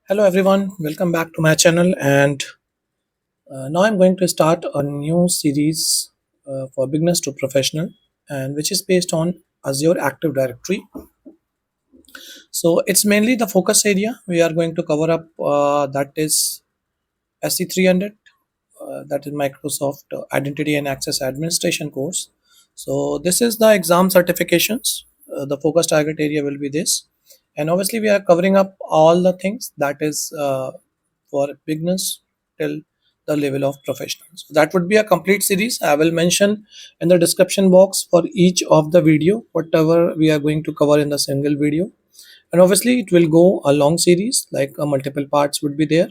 Hello everyone, welcome back to my channel and now I'm going to start a new series for beginners to professional and which is based on Azure Active Directory. So it's mainly the focus area we are going to cover up that is SC300, that is Microsoft Identity and Access Administration course. So this is the exam certifications. The focus target area will be this, and obviously we are covering up all the things that is for beginners till the level of professionals. So that would be a complete series. I will mention in the description box for each of the video whatever we are going to cover in the single video, and obviously it will go a long series like multiple parts would be there.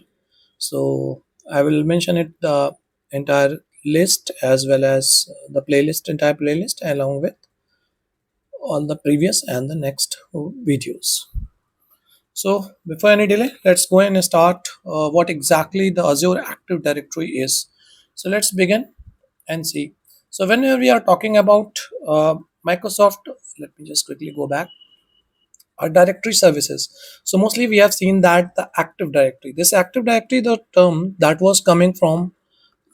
So I will mention it the entire list as well as the playlist, entire playlist, along with all the previous and the next videos. So before any delay, let's go and start what exactly the Azure Active Directory is. So let's begin and see. So whenever we are talking about Microsoft, let me just quickly go back. Directory services. So mostly we have seen that the Active Directory. This Active Directory, the term that was coming from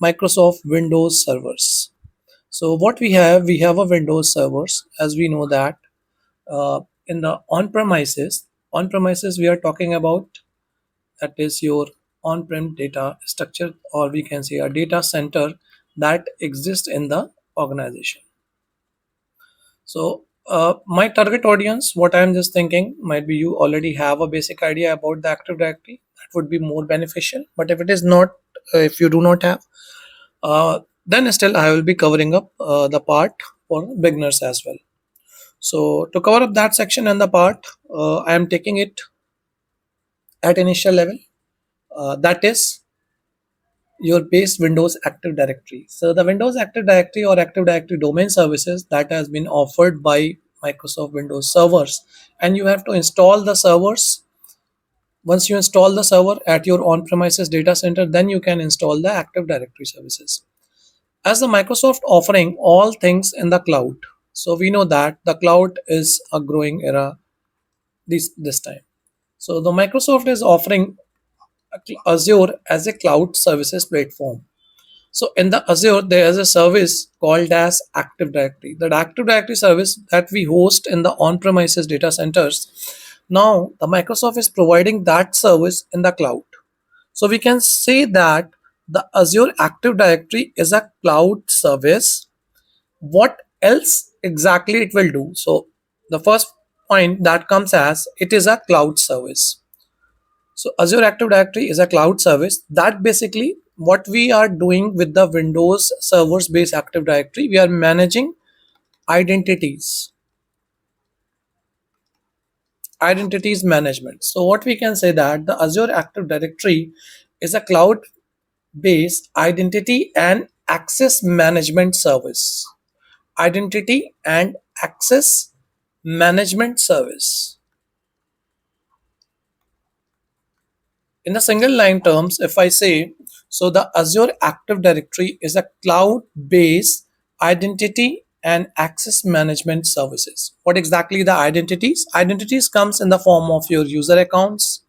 Microsoft Windows servers. So what we have a Windows servers, as we know that in the on-premises we are talking about, that is your on-prem data structure, or we can say a data center that exists in the organization. So my target audience, what I'm just thinking, might be you already have a basic idea about the Active Directory. That would be more beneficial. But if it is not, if you do not have, then still I will be covering up the part for beginners as well. So to cover up that section and the part, I am taking it at initial level. That is your base Windows Active Directory. So the Windows Active Directory or Active Directory domain services that has been offered by Microsoft Windows servers, and you have to install the servers. Once you install the server at your on-premises data center, then you can install the Active Directory services. As the Microsoft offering all things in the cloud, so we know that the cloud is a growing era this time. So the Microsoft is offering Azure as a cloud services platform. So in the Azure, there is a service called as Active Directory. That Active Directory service that we host in the on-premises data centers. Now the Microsoft is providing that service in the cloud. So we can say that the Azure Active Directory is a cloud service. What else exactly it will do? So the first point that comes as it is a cloud service. So Azure Active Directory is a cloud service that basically what we are doing with the Windows servers based Active Directory, we are managing identities, identities management. So what we can say that the Azure Active Directory is a cloud based identity and access management service. Identity and access management service. In the single line terms, if I say, so the Azure Active Directory is a cloud-based identity and access management services. What exactly the identities? Identities comes in the form of your user accounts,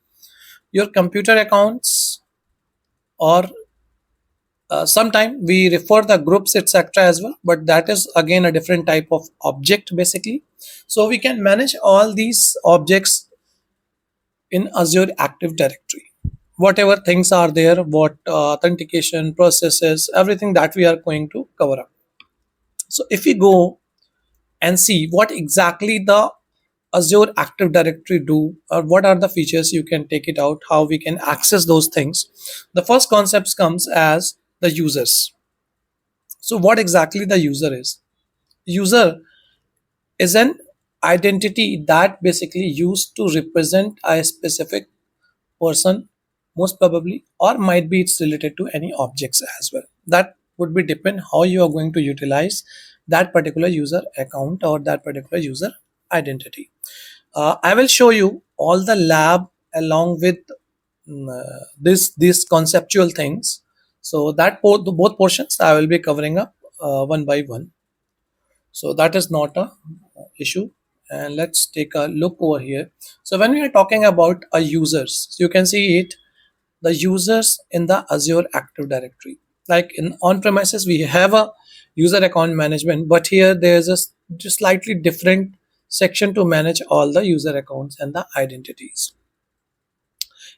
your computer accounts, or sometime we refer the groups etc as well, but that is again a different type of object basically. So we can manage all these objects in Azure Active Directory. Whatever things are there, what authentication processes, everything that we are going to cover up. So if we go and see what exactly the Azure Active Directory do, or what are the features you can take it out, how we can access those things. The first concept comes as the users. So what exactly the user is? User is an identity that basically used to represent a specific person, most probably, or might be it's related to any objects as well. That would be depend how you are going to utilize that particular user account or that particular user identity. I will show you all the lab along with these conceptual things. So that both portions I will be covering up one by one. So that is not a issue, and let's take a look over here. So when we are talking about a users, so you can see it, the users in the Azure Active Directory. Like in on-premises, we have a user account management, but here there's a just slightly different section to manage all the user accounts and the identities.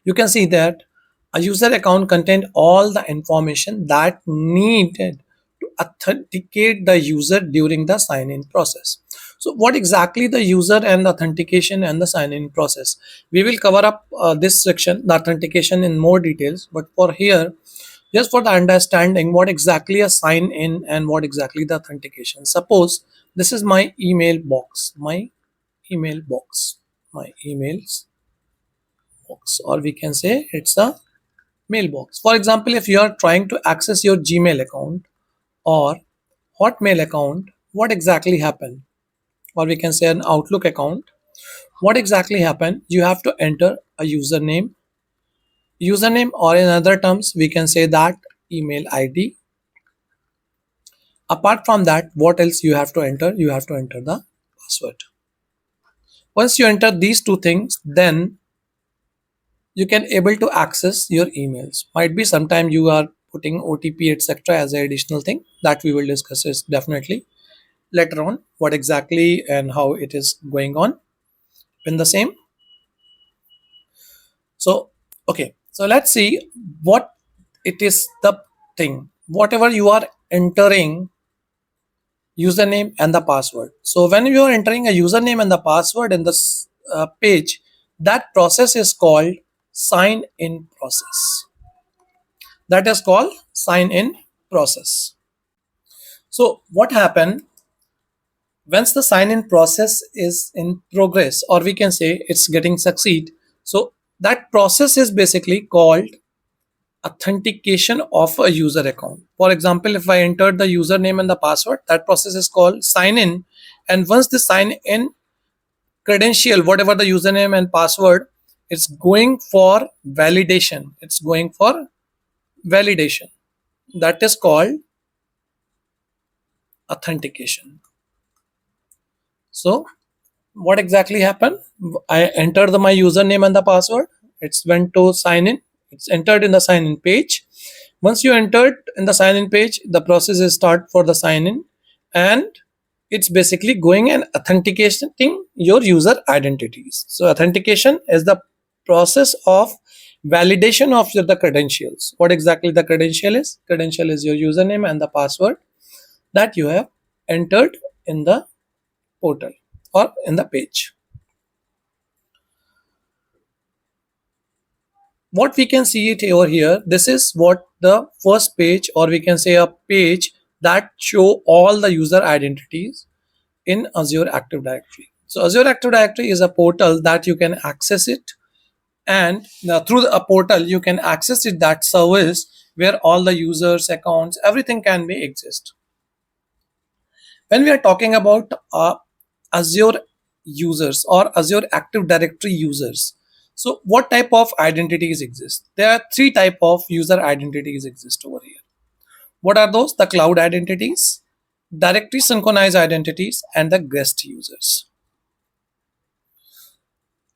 You can see that a user account contained all the information that needed to authenticate the user during the sign-in process. So what exactly the user and the authentication and the sign-in process? We will cover up this section, the authentication, in more details, but for here, just for the understanding what exactly a sign-in and what exactly the authentication. Suppose this is my email box, email box, my emails box, or we can say it's a mailbox. For example, if you are trying to access your Gmail account or Hotmail account, what exactly happened? Or we can say an Outlook account. What exactly happened? You have to enter a username, or in other terms, we can say that email ID. Apart from that, what else you have to enter? You have to enter the password. Once you enter these two things, then you can able to access your emails. Might be sometime you are putting OTP etc. as an additional thing that we will discuss is definitely later on what exactly and how it is going on in the same. So okay, so let's see what it is the thing. Whatever you are entering username and the password. So when you are entering a username and the password in this page, that process is called sign in process. That is called sign in process. So what happened once the sign in process is in progress, or we can say it's getting succeed? So that process is basically called authentication of a user account. For example, if I entered the username and the password, that process is called sign in. And once the sign in credential, whatever the username and password, it's going for validation. It's going for validation. That is called authentication. So what exactly happened? I entered my username and the password. It's went to sign in. It's entered in the sign in page. Once you entered in the sign in page, the process is start for the sign in, and it's basically going and authenticating your user identities. So authentication is the process of validation of the credentials. What exactly the credential is? Credential is your username and the password that you have entered in the portal or in the page. What we can see it over here, this is what the first page, or we can say a page that show all the user identities in Azure Active Directory. So Azure Active Directory is a portal that you can access it, and through a portal you can access it, that service where all the users accounts everything can be exist. When we are talking about Azure users or Azure Active Directory users, so what type of identities exist? There are three type of user identities exist over here. What are those? The cloud identities, directory synchronized identities, and the guest users.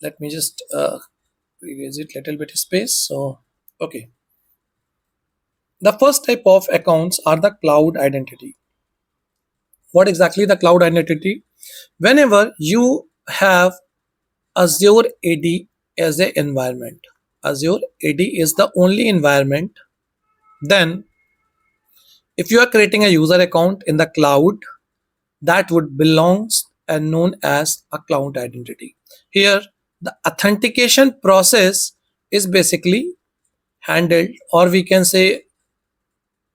Let me just erase it little bit space. So okay, the first type of accounts are the cloud identity. What exactly the cloud identity? Whenever you have Azure AD as an environment, Azure AD is the only environment, then if you are creating a user account in the cloud, that would belongs and known as a cloud identity. Here the authentication process is basically handled, or we can say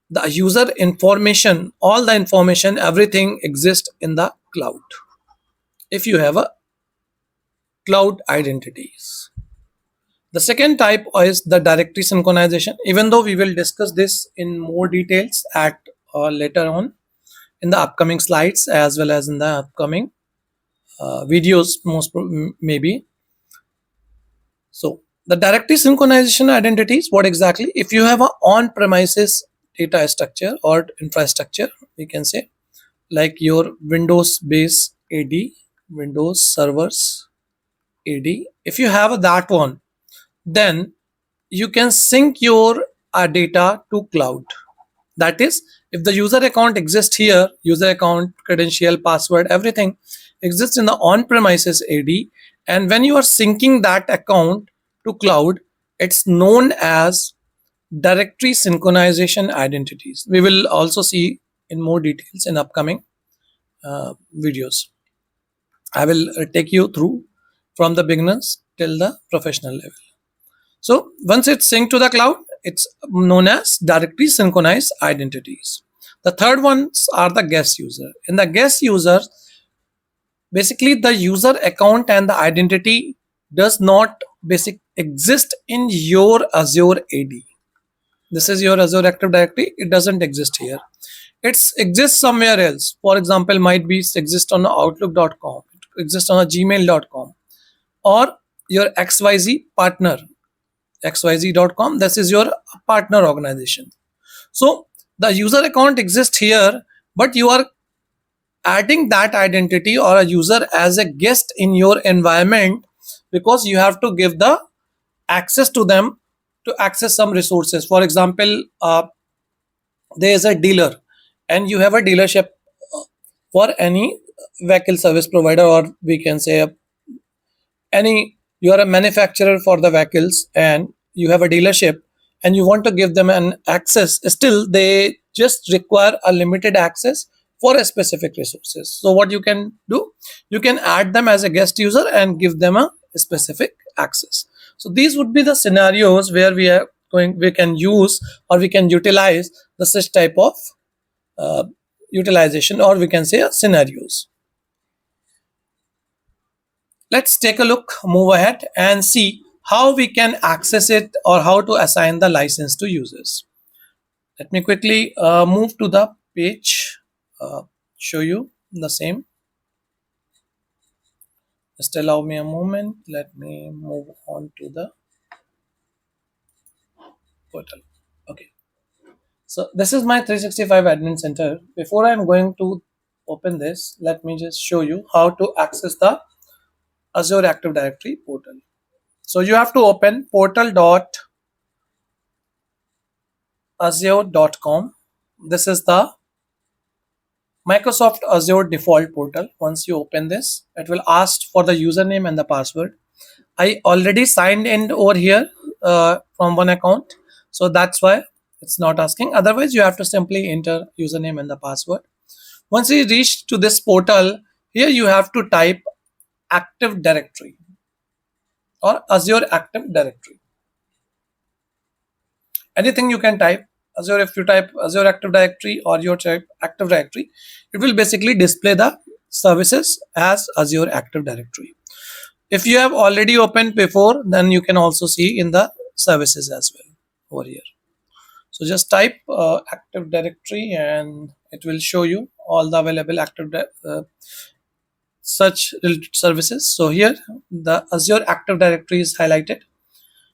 the user information, all the information, everything exists in the cloud if you have a cloud identities. The second type is the directory synchronization. Even though we will discuss this in more details at later on in the upcoming slides as well as in the upcoming videos, maybe. So the directory synchronization identities, what exactly? If you have a on-premises data structure or infrastructure, we can say like your Windows based AD, Windows servers AD. If you have that one, then you can sync your data to cloud. That is, if the user account exists here, user account, credential, password, everything exists in the on-premises AD, and when you are syncing that account to cloud, it's known as directory synchronization identities. We will also see in more details in upcoming videos. I will take you through from the beginners till the professional level. So once it's synced to the cloud, it's known as directory synchronized identities. The third ones are the guest user. In the guest user, basically the user account and the identity does not exist in your Azure AD. This is your Azure Active Directory. It doesn't exist here. It exists somewhere else. For example, might be exist on outlook.com, it exists on a gmail.com, or your XYZ partner, xyz.com. This is your partner organization. So the user account exists here, but you are adding that identity or a user as a guest in your environment because you have to give the access to them to access some resources. For example, there is a dealer and you have a dealership for any vehicle service provider, or we can say any, you are a manufacturer for the vehicles and you have a dealership and you want to give them an access, still they just require a limited access for a specific resources. So what you can do, you can add them as a guest user and give them a specific access. So these would be the scenarios where we can use or we can utilize the such type of utilization, or we can say scenarios. Let's take a look, move ahead and see how we can access it or how to assign the license to users. Let me quickly move to the page, show you the same. Just allow me a moment. Let me move on to the portal. Okay. So this is my 365 admin center. Before I'm going to open this, let me just show you how to access the Azure Active Directory portal. So you have to open portal.azure.com. This is the Microsoft Azure default portal. Once you open this, it will ask for the username and the password. I already signed in over here from one account, so that's why it's not asking. Otherwise, you have to simply enter username and the password. Once you reach to this portal, here you have to type Active Directory or Azure Active Directory. Anything you can type. Azure, if you type Azure Active Directory or your type Active Directory, it will basically display the services as Azure Active Directory. If you have already opened before, then you can also see in the services as well over here. So just type Active Directory and it will show you all the available such related services. So here the Azure Active Directory is highlighted.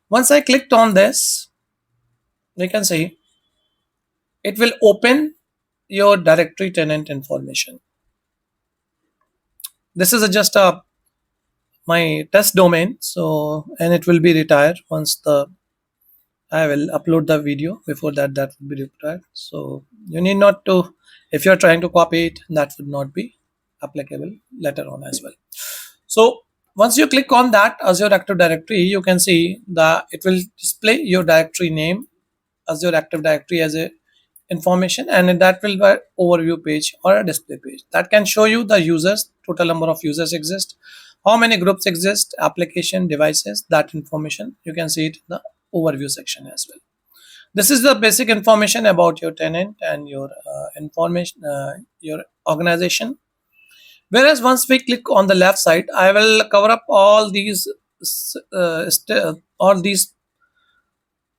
Once I clicked on this, you can see it will open your directory tenant information. This is just my test domain, so and it will be retired once I will upload the video. Before that will be retired. So you need not to, if you are trying to copy it, that would not be applicable later on as well. So once you click on that Azure Active Directory, you can see that it will display your directory name, Azure Active Directory as a information, and that will be an overview page or a display page that can show you the users, total number of users exist, how many groups exist, application, devices. That information you can see it in the overview section as well. This is the basic information about your tenant and your information, your organization. Whereas once we click on the left side, I will cover up all these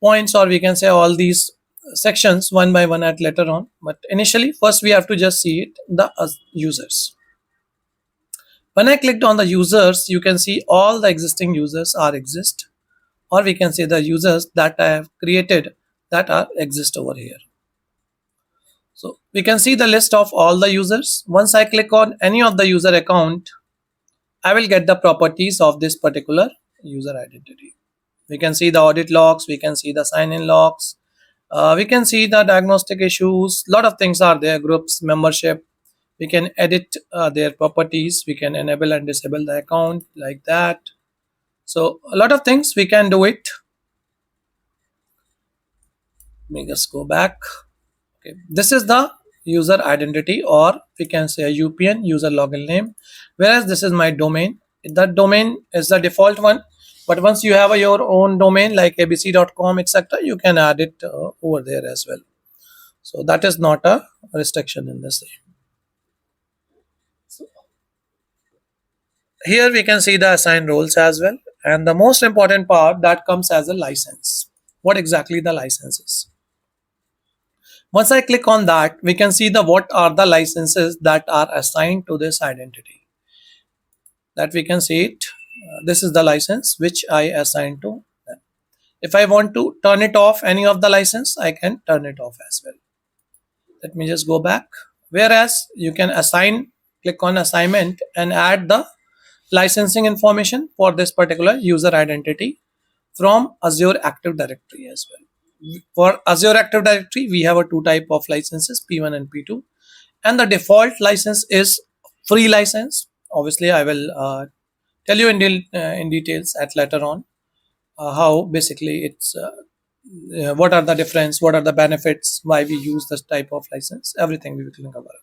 points, or we can say all these sections one by one at later on. But initially, first we have to just see it the users. When I clicked on the users, you can see all the existing users exist, or we can say the users that I have created that exist over here. So we can see the list of all the users. Once I click on any of the user account, I will get the properties of this particular user identity. We can see the audit logs, we can see the sign-in logs, we can see the diagnostic issues. Lot of things are there, groups, membership. We can edit their properties. We can enable and disable the account like that. So a lot of things we can do it. Let me just go back. Okay, this is the user identity, or we can say a UPN, user login name, whereas this is my domain. The domain is the default one, but once you have your own domain like abc.com, etc., you can add it over there as well. So that is not a restriction in this. Here we can see the assigned roles as well, and the most important part that comes as a license. What exactly the license is? Once I click on that, we can see the what are the licenses that are assigned to this identity. That we can see it. This is the license which I assign to them. If I want to turn it off any of the license, I can turn it off as well. Let me just go back. Whereas you can assign, click on assignment and add the licensing information for this particular user identity from Azure Active Directory as well. For Azure Active Directory, we have a two type of licenses, P1 and P2, and the default license is free license. Obviously, I will tell you in details at later on how basically it's what are the difference, what are the benefits, why we use this type of license, everything we will cover.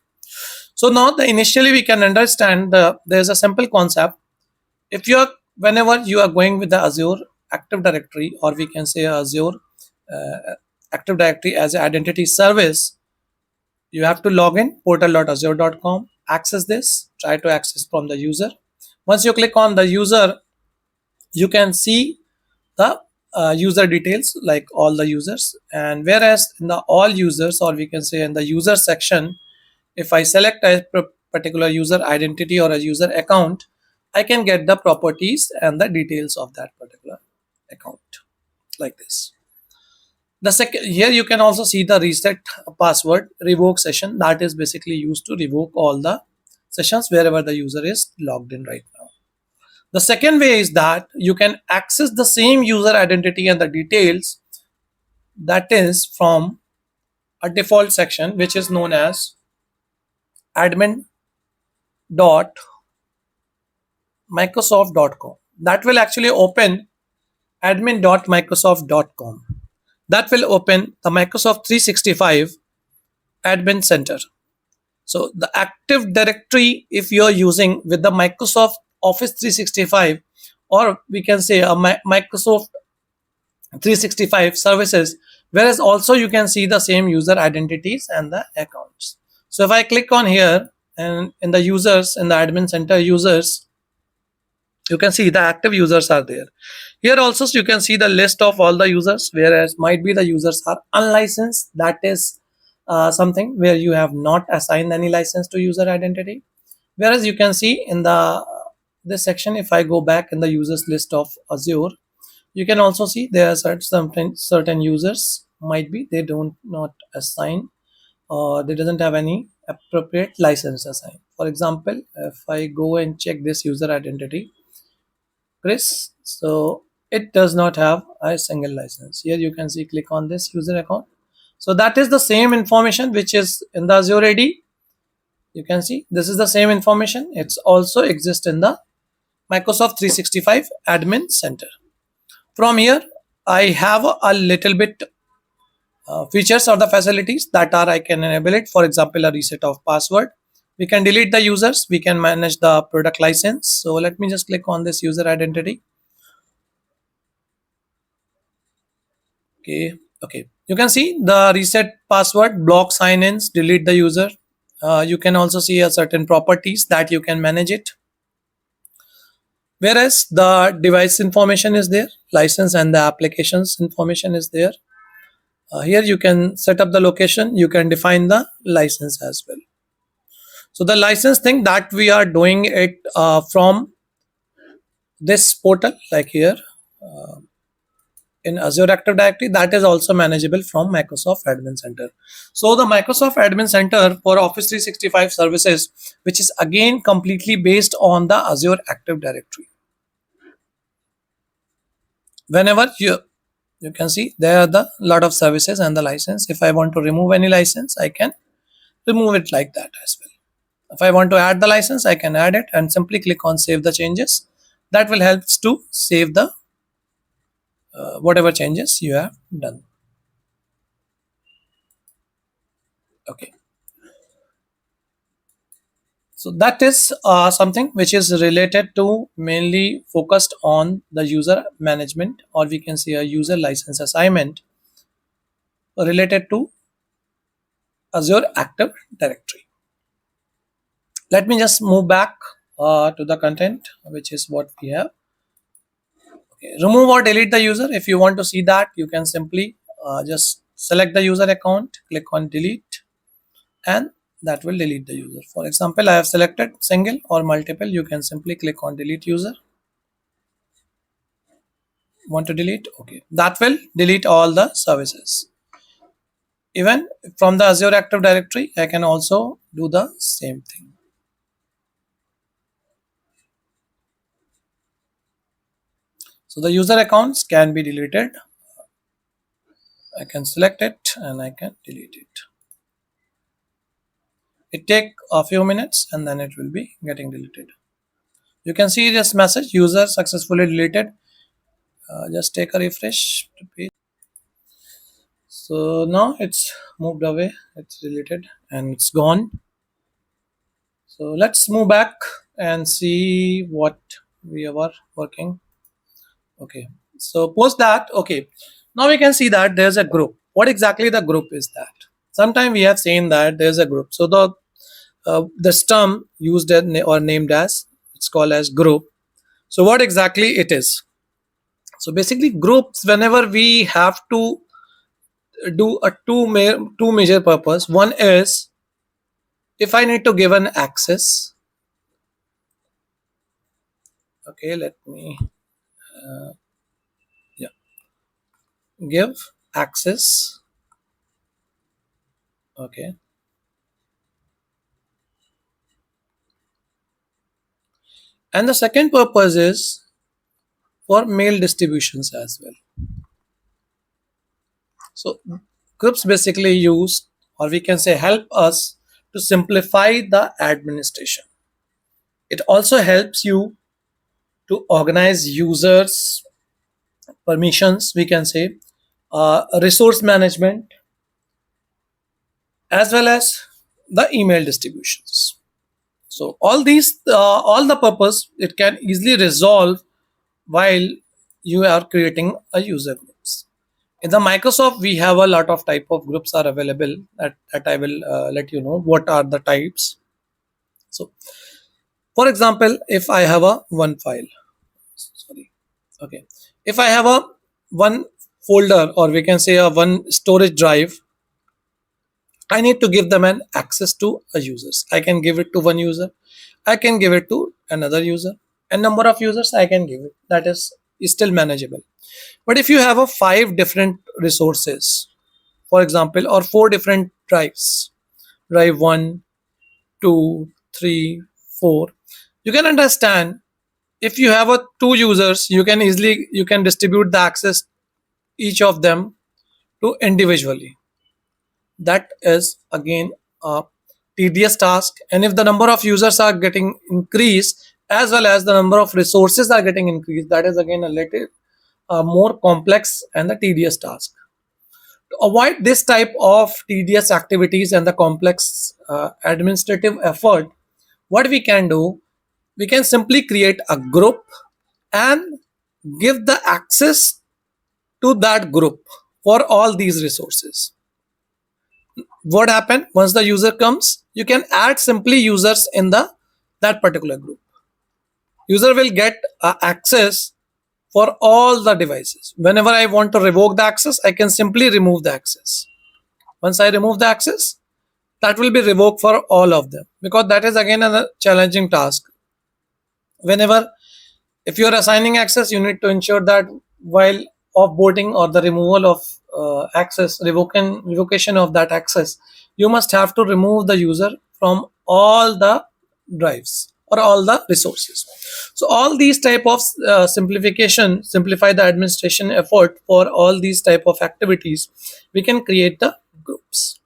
So now initially we can understand there's a simple concept. If you are whenever you are going with the Azure Active Directory, or we can say Azure Active Directory as an identity service, you have to log in portal.azure.com, access this, try to access from the user. Once you click on the user, you can see the user details like all the users, and whereas in the all users, or we can say in the user section, if I select a particular user identity or a user account, I can get the properties and the details of that particular account like this. The second, here you can also see the reset password revoke session, that is basically used to revoke all the sessions wherever the user is logged in right now. The second way is that you can access the same user identity and the details, that is from a default section which is known as admin.microsoft.com. That will actually open admin.microsoft.com. That will open the Microsoft 365 admin center. So the Active Directory, if you're using with the Microsoft Office 365, or we can say a Microsoft 365 services, whereas also you can see the same user identities and the accounts. So if I click on here and in the users, in the admin center users, you can see the active users are there. Here also you can see the list of all the users, whereas might be the users are unlicensed. That is something where you have not assigned any license to user identity. Whereas you can see in the this section, if I go back in the users list of Azure, you can also see there are certain users might be they don't not assign, or they doesn't have any appropriate license assigned. For example, if I go and check this user identity, Chris, so it does not have a single license. Here you can see, click on this user account. So that is the same information which is in the Azure AD. You can see this is the same information. It's also exists in the Microsoft 365 admin center. From here, I have a little bit features or the facilities that are I can enable it. For example, a reset of password. We can delete the users. We can manage the product license. So let me just click on this user identity. Okay. You can see the reset password, block sign-ins, delete the user. You can also see a certain properties that you can manage it. Whereas the device information is there, license and the applications information is there. Here you can set up the location, you can define the license as well. So the license thing that we are doing it from this portal, like here, in Azure Active Directory, that is also manageable from Microsoft Admin Center. So the Microsoft Admin Center for Office 365 services, which is again completely based on the Azure Active Directory. Whenever you can see there are the lot of services and the license. If I want to remove any license, I can remove it like that as well. If I want to add the license, I can add it and simply click on save the changes. That will help to save the whatever changes you have done. Okay, so that is something which is related to mainly focused on the user management, or we can say a user license assignment related to Azure Active Directory. Let me just move back to the content, which is what we have. Okay. Remove or delete the user. If you want to see that, you can simply just select the user account, click on delete, and that will delete the user. For example, I have selected single or multiple. You can simply click on delete user. Want to delete? Okay. That will delete all the services. Even from the Azure Active Directory, I can also do the same thing. So the user accounts can be deleted. I can select it and I can delete it. It take a few minutes and then it will be getting deleted. You can see this message, user successfully deleted. Just take a refresh to page. So now it's moved away, it's deleted and it's gone. So let's move back and see what we were working. Okay, so post that. Okay, now we can see that there's a group. What exactly the group is that? Sometime we have seen that there's a group. So the term used or named as, it's called as group. So what exactly it is? So basically groups, whenever we have to do a two major purpose. One is if I need to give an access. Okay, let me yeah, give access. Okay, and the second purpose is for mail distributions as well. So groups basically use, or we can say help us to simplify the administration. It also helps you to organize users permissions, we can say resource management, as well as the email distributions. So all these all the purpose it can easily resolve while you are creating a user groups. In the Microsoft, we have a lot of type of groups are available that I will let you know what are the types. So for example, if I have a one file, sorry, okay, if I have a one folder, or we can say a one storage drive, I need to give them an access to a users. I can give it to one user, I can give it to another user, and number of users I can give it, that is still manageable. But if you have a 5 different resources, for example, or 4 different drives, drive 1, 2, 3, 4, you can understand if you have a 2 users, you can distribute the access each of them to individually. That is again a tedious task, and if the number of users are getting increased as well as the number of resources are getting increased, that is again a little more complex and the tedious task. To avoid this type of tedious activities and the complex administrative effort, what we can do, we can simply create a group and give the access to that group for all these resources. What happen once the user comes, you can add simply users in the that particular group. User will get access for all the devices. Whenever I want to revoke the access, I can simply remove the access. Once I remove the access, that will be revoked for all of them, because that is again a challenging task. Whenever if you are assigning access, you need to ensure that while offboarding or the removal of access, revocation of that access, you must have to remove the user from all the drives or all the resources. So all these type of simplify the administration effort for all these type of activities. We can create the groups.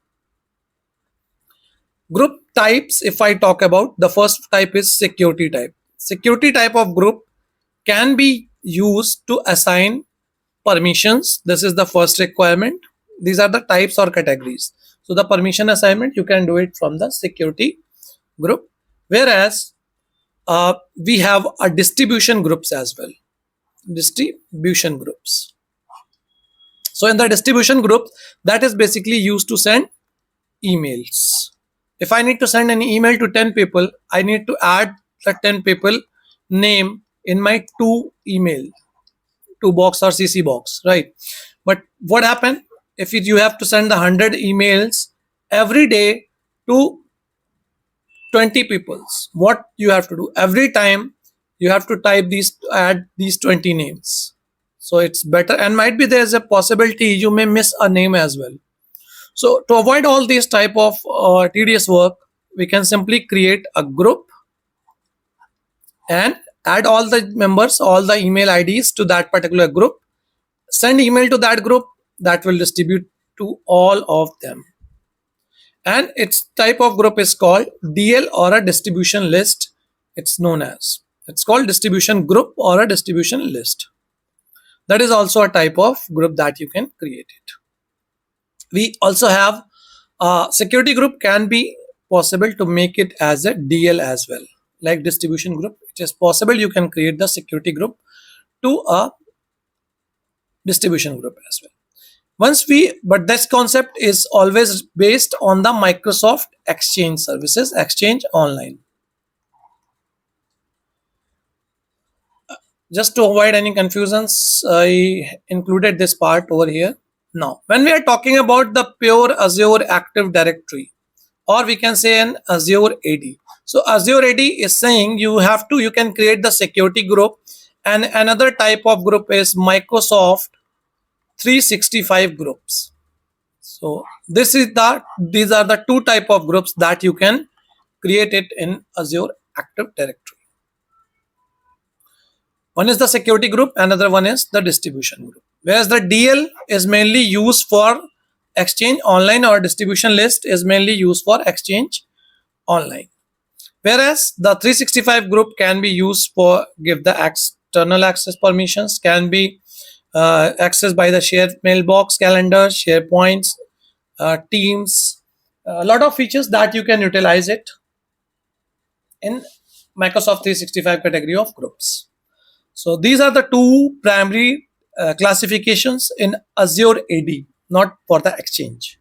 Group types, if I talk about, the first type is security type. Security type of group can be used to assign permissions. This is the first requirement. These are the types or categories. So the permission assignment, you can do it from the security group. Whereas we have a distribution groups as well. Distribution groups. So in the distribution group, that is basically used to send emails. If I need to send an email to 10 people, I need to add the 10 people name in my two box or CC box, right? But what happen if you have to send 100 emails every day to 20 peoples? What you have to do every time, you have to add these 20 names. So it's better, and might be there's a possibility you may miss a name as well. So to avoid all these type of tedious work, we can simply create a group and add all the members, all the email IDs to that particular group, send email to that group, that will distribute to all of them. And its type of group is called DL or a distribution list. It's called distribution group or a distribution list. That is also a type of group that you can create it. We also have security group, can be possible to make it as a DL as well. Like distribution group, it is possible you can create the security group to a distribution group as well. But this concept is always based on the Microsoft Exchange services, Exchange Online. Just to avoid any confusions, I included this part over here. Now, when we are talking about the pure Azure Active Directory, or we can say an Azure AD. So Azure AD is saying you can create the security group, and another type of group is Microsoft 365 groups. So these are the two type of groups that you can create it in Azure Active Directory. One is the security group, another one is the distribution group. Whereas the DL is mainly used for Exchange Online, or distribution list is mainly used for Exchange Online. Whereas the 365 group can be used for give the external access permissions, can be accessed by the shared mailbox, calendar, SharePoints, Teams, a lot of features that you can utilize it in Microsoft 365 category of groups. So these are the two primary classifications in Azure AD, not for the Exchange.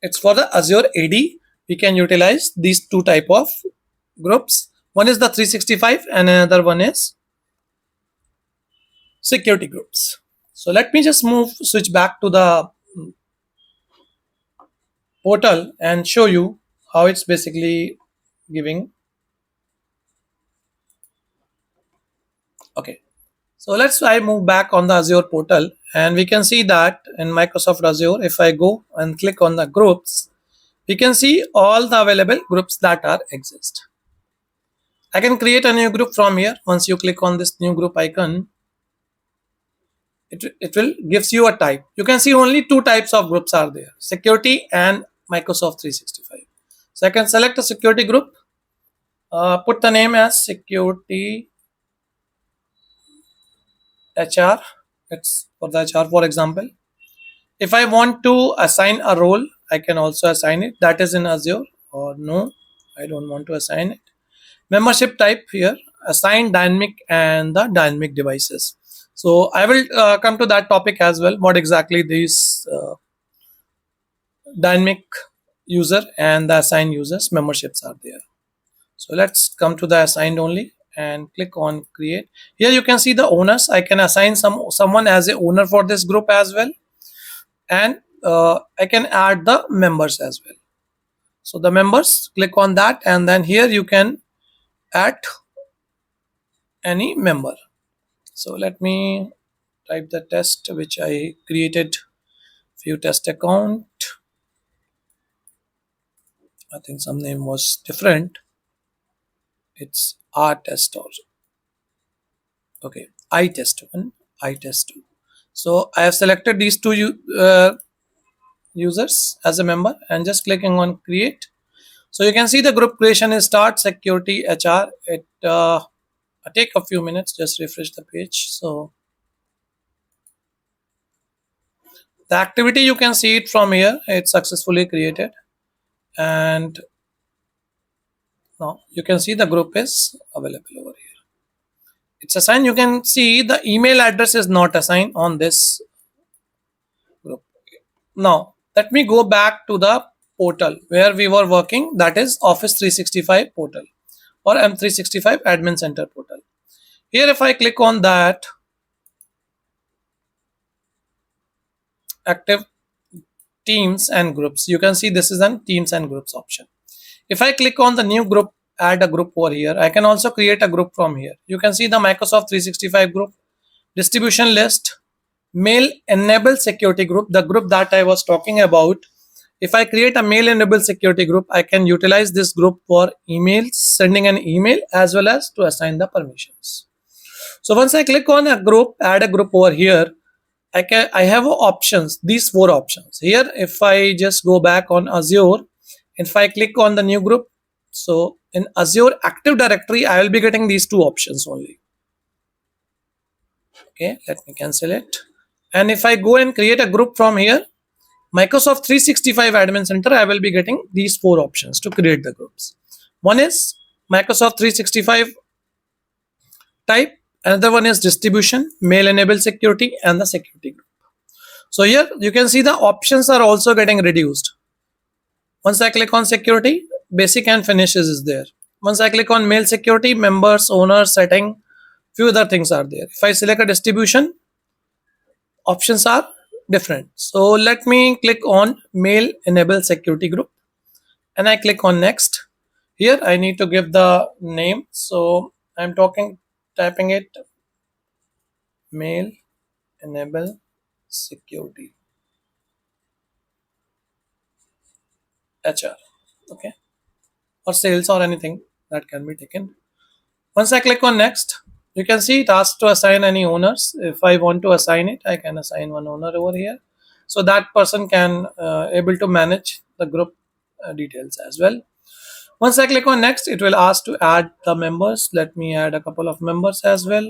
It's for the Azure AD. We can utilize these two type of groups. One is the 365 and another one is security groups. So let me just switch back to the portal and show you how it's basically giving. Okay. So I move back on the Azure portal, and we can see that in Microsoft Azure, if I go and click on the groups, we can see all the available groups that exist. I can create a new group from here. Once you click on this new group icon, it will gives you a type. You can see only two types of groups are there: security and Microsoft 365. So I can select a security group, put the name as security HR. It's for the HR, for example. If I want to assign a role, I can also assign it. That is in Azure, or no, I don't want to assign it. Membership type here, assign dynamic and the dynamic devices. So I will come to that topic as well, what exactly these dynamic user and the assigned users memberships are there. So let's come to the assigned only and click on create. Here you can see the owners. I can assign someone as a owner for this group as well, and I can add the members as well. So the members, click on that, and then here you can add any member. So let me type the test which I created few test account. I think some name was different. It's R test also. Okay, I test 1, I test 2. So I have selected these two users as a member and just clicking on create. So you can see the group creation is start security HR. It take a few minutes, just refresh the page. So the activity, you can see it from here. It's successfully created, and now you can see the group is available over here. It's assigned. You can see the email address is not assigned on this group. Now let me go back to the portal where we were working, that is Office 365 portal or M365 admin center portal. Here if I click on that active teams and groups, you can see this is an teams and groups option. If I click on the new group, add a group over here, I can also create a group from here. You can see the Microsoft 365 group, distribution list, mail enable security group, the group that I was talking about. If I create a mail enable security group, I can utilize this group for emails, sending an email as well as to assign the permissions. So once I click on a group, add a group over here, I have options, these 4 options. Here if I just go back on Azure, if I click on the new group, so in Azure Active Directory, I will be getting these 2 options only. Okay, let me cancel it. And if I go and create a group from here, Microsoft 365 Admin Center, I will be getting these 4 options to create the groups. One is Microsoft 365 type, another one is distribution, mail enable security, and the security group. So here you can see the options are also getting reduced. Once I click on security, basic and finishes is there. Once I click on mail security, members, owners, setting, few other things are there. If I select a distribution, options are different. So let me click on mail enable security group and I click on next. Here I need to give the name. So I'm typing it mail enable security HR. Okay, or sales or anything that can be taken. Once I click on next, you can see it asks to assign any owners. If I want to assign it, I can assign one owner over here. So that person can able to manage the group details as well. Once I click on next, it will ask to add the members. Let me add a couple of members as well.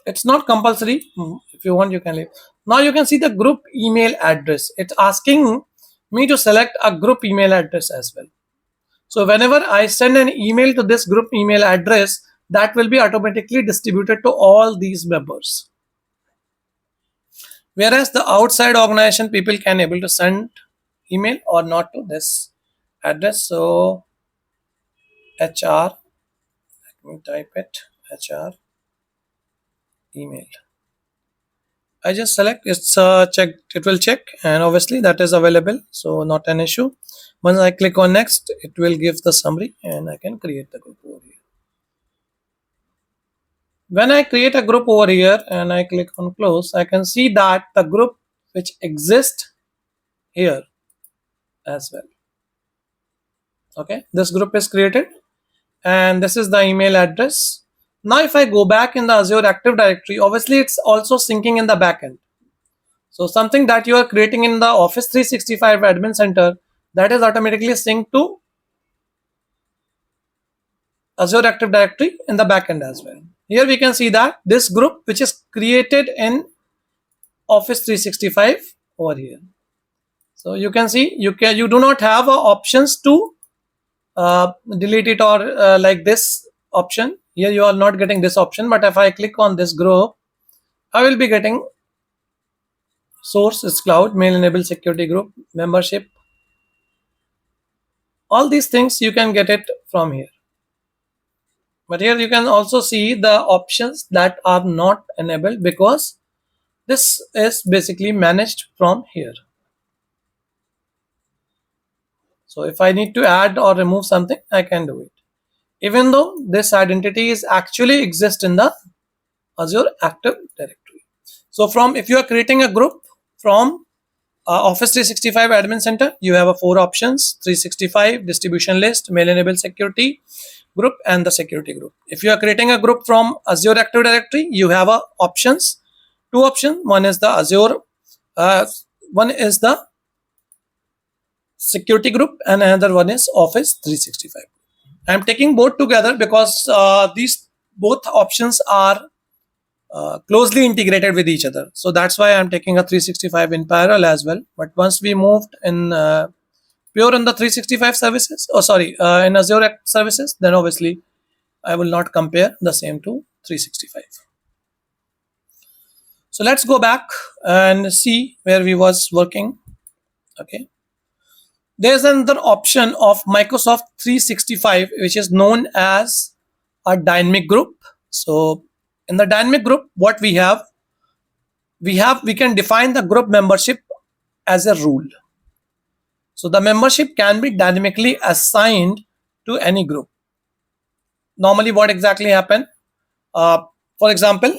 It's not compulsory. If you want, you can leave. Now you can see the group email address. It's asking me to select a group email address as well. So whenever I send an email to this group email address, that will be automatically distributed to all these members. Whereas the outside organization people can able to send email or not to this address. So HR, let me type it, HR email. I just select, it's checked, it will check, and obviously that is available, so not an issue. Once I click on next, it will give the summary and I can create the group over here. When I create a group over here and I click on close, I can see that the group which exists here as well. Okay, this group is created and this is the email address. Now if I go back in the Azure Active Directory, obviously it's also syncing in the backend. So something that you are creating in the Office 365 Admin Center, that is automatically synced to Azure Active Directory in the backend as well. Here we can see that this group which is created in Office 365 over here. So you can see you do not have options to delete it or like this option. Here you are not getting this option, but if I click on this group, I will be getting source is cloud, mail enable security group, membership. All these things you can get it from here. But here you can also see the options that are not enabled because this is basically managed from here. So if I need to add or remove something, I can do it. even though this identity is actually exist in the Azure Active Directory. So from, if you are creating a group from Office 365 Admin Center, you have a 4 options: 365, distribution list, mail enable security group, and the security group. If you are creating a group from Azure Active Directory, you have a options, 2 options. One is the Azure, one is the security group, and another one is Office 365. I am taking both together because these both options are closely integrated with each other. So that's why I'm taking a 365 in parallel as well. But once we moved in pure in the 365 services, in Azure services, then obviously I will not compare the same to 365. So let's go back and see where we was working. Okay. There's another option of Microsoft 365, which is known as a dynamic group. So in the dynamic group, what we can define the group membership as a rule. So the membership can be dynamically assigned to any group. Normally what exactly happen, for example,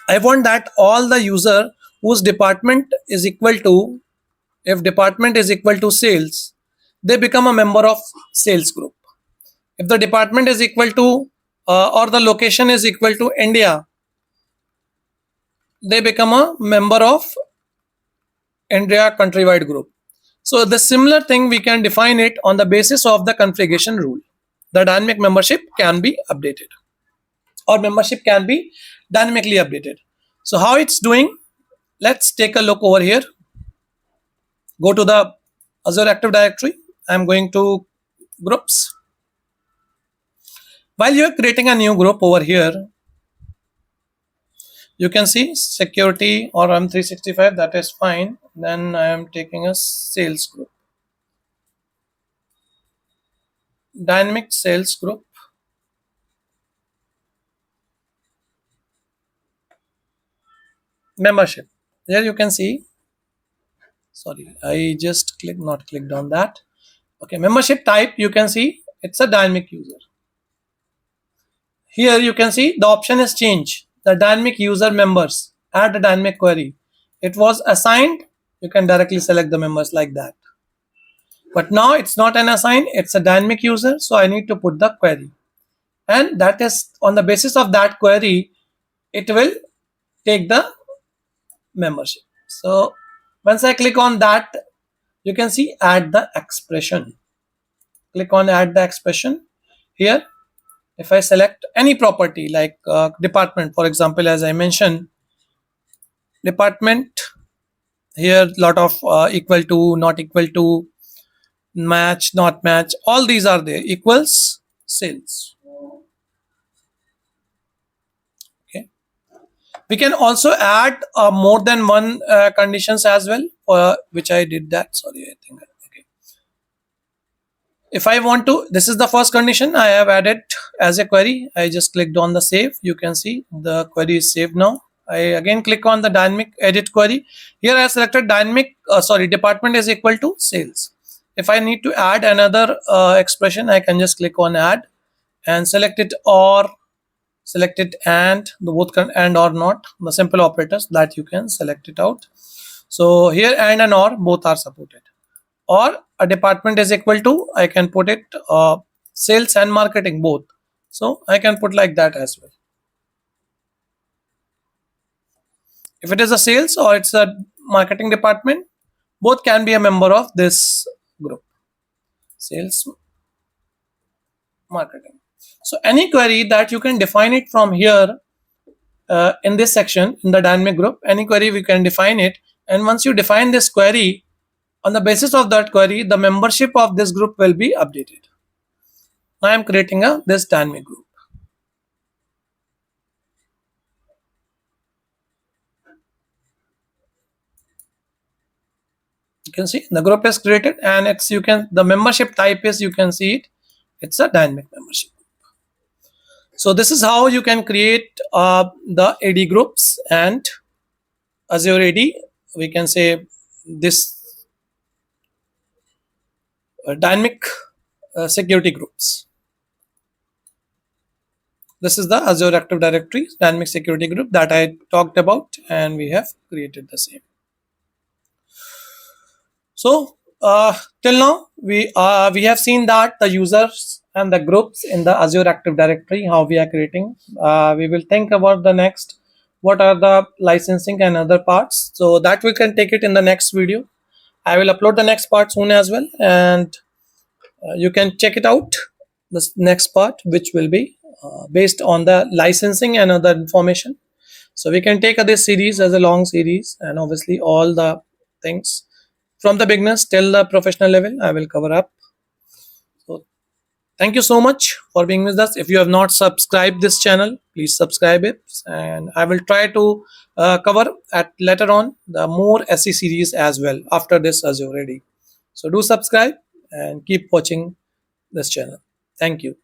I want that all the user whose department is equal to, if department is equal to sales, they become a member of sales group. If the department is equal to or the location is equal to India, they become a member of India countrywide group. So the similar thing, we can define it on the basis of the configuration rule. The dynamic membership can be updated, or membership can be dynamically updated. So how it's doing, let's take a look over here. Go to the Azure Active Directory. I'm going to groups. While you're creating a new group over here, you can see security or M365, that is fine. Then I am taking a sales group, dynamic sales group. Membership, here you can see, sorry, I just not clicked on that. Okay, membership type, you can see it's a dynamic user. Here you can see the option is change the dynamic user members, add a dynamic query. It was assigned, you can directly select the members like that. But now it's not an assign, it's a dynamic user, so I need to put the query. And that is on the basis of that query, it will take the membership. So once I click on that, you can see add the expression. Click on add the expression. Here, if I select any property like department, for example, as I mentioned, department, here lot of equal to, not equal to, match, not match, all these are there, equals sales. Okay, we can also add more than one conditions as well, which I did that, sorry, I think. Okay, if I want to, this is the first condition I have added as a query. I just clicked on the save, you can see the query is saved now. I again click on the dynamic edit query. Here I have selected dynamic department is equal to sales. If I need to add another expression, I can just click on add and select it, or select it and the both can and or not, the simple operators that you can select it out. So here and or both are supported. Or a department is equal to, I can put it sales and marketing both. So I can put like that as well. If it is a sales or it's a marketing department, both can be a member of this group, sales, marketing. So any query that you can define it from here in this section, in the dynamic group, any query we can define it. And once you define this query, on the basis of that query, the membership of this group will be updated. Now I am creating this dynamic group. You can see the group is created, and it's the membership type is, you can see it, it's a dynamic membership. So this is how you can create the AD groups and Azure AD. We can say this dynamic security groups. This is the Azure Active Directory dynamic security group that I talked about, and we have created the same. So till now we have seen that the users and the groups in the Azure Active Directory, how we are creating. We will think about the next, what are the licensing and other parts, so that we can take it in the next video. I will upload the next part soon as well, and you can check it out, this next part, which will be based on the licensing and other information. So we can take this series as a long series, and obviously all the things from the beginners till the professional level I will cover up. So thank you so much for being with us. If you have not subscribed this channel, please subscribe it, and I will try to cover at later on the more SE series as well after this Azure ready. So do subscribe and keep watching this channel. Thank you.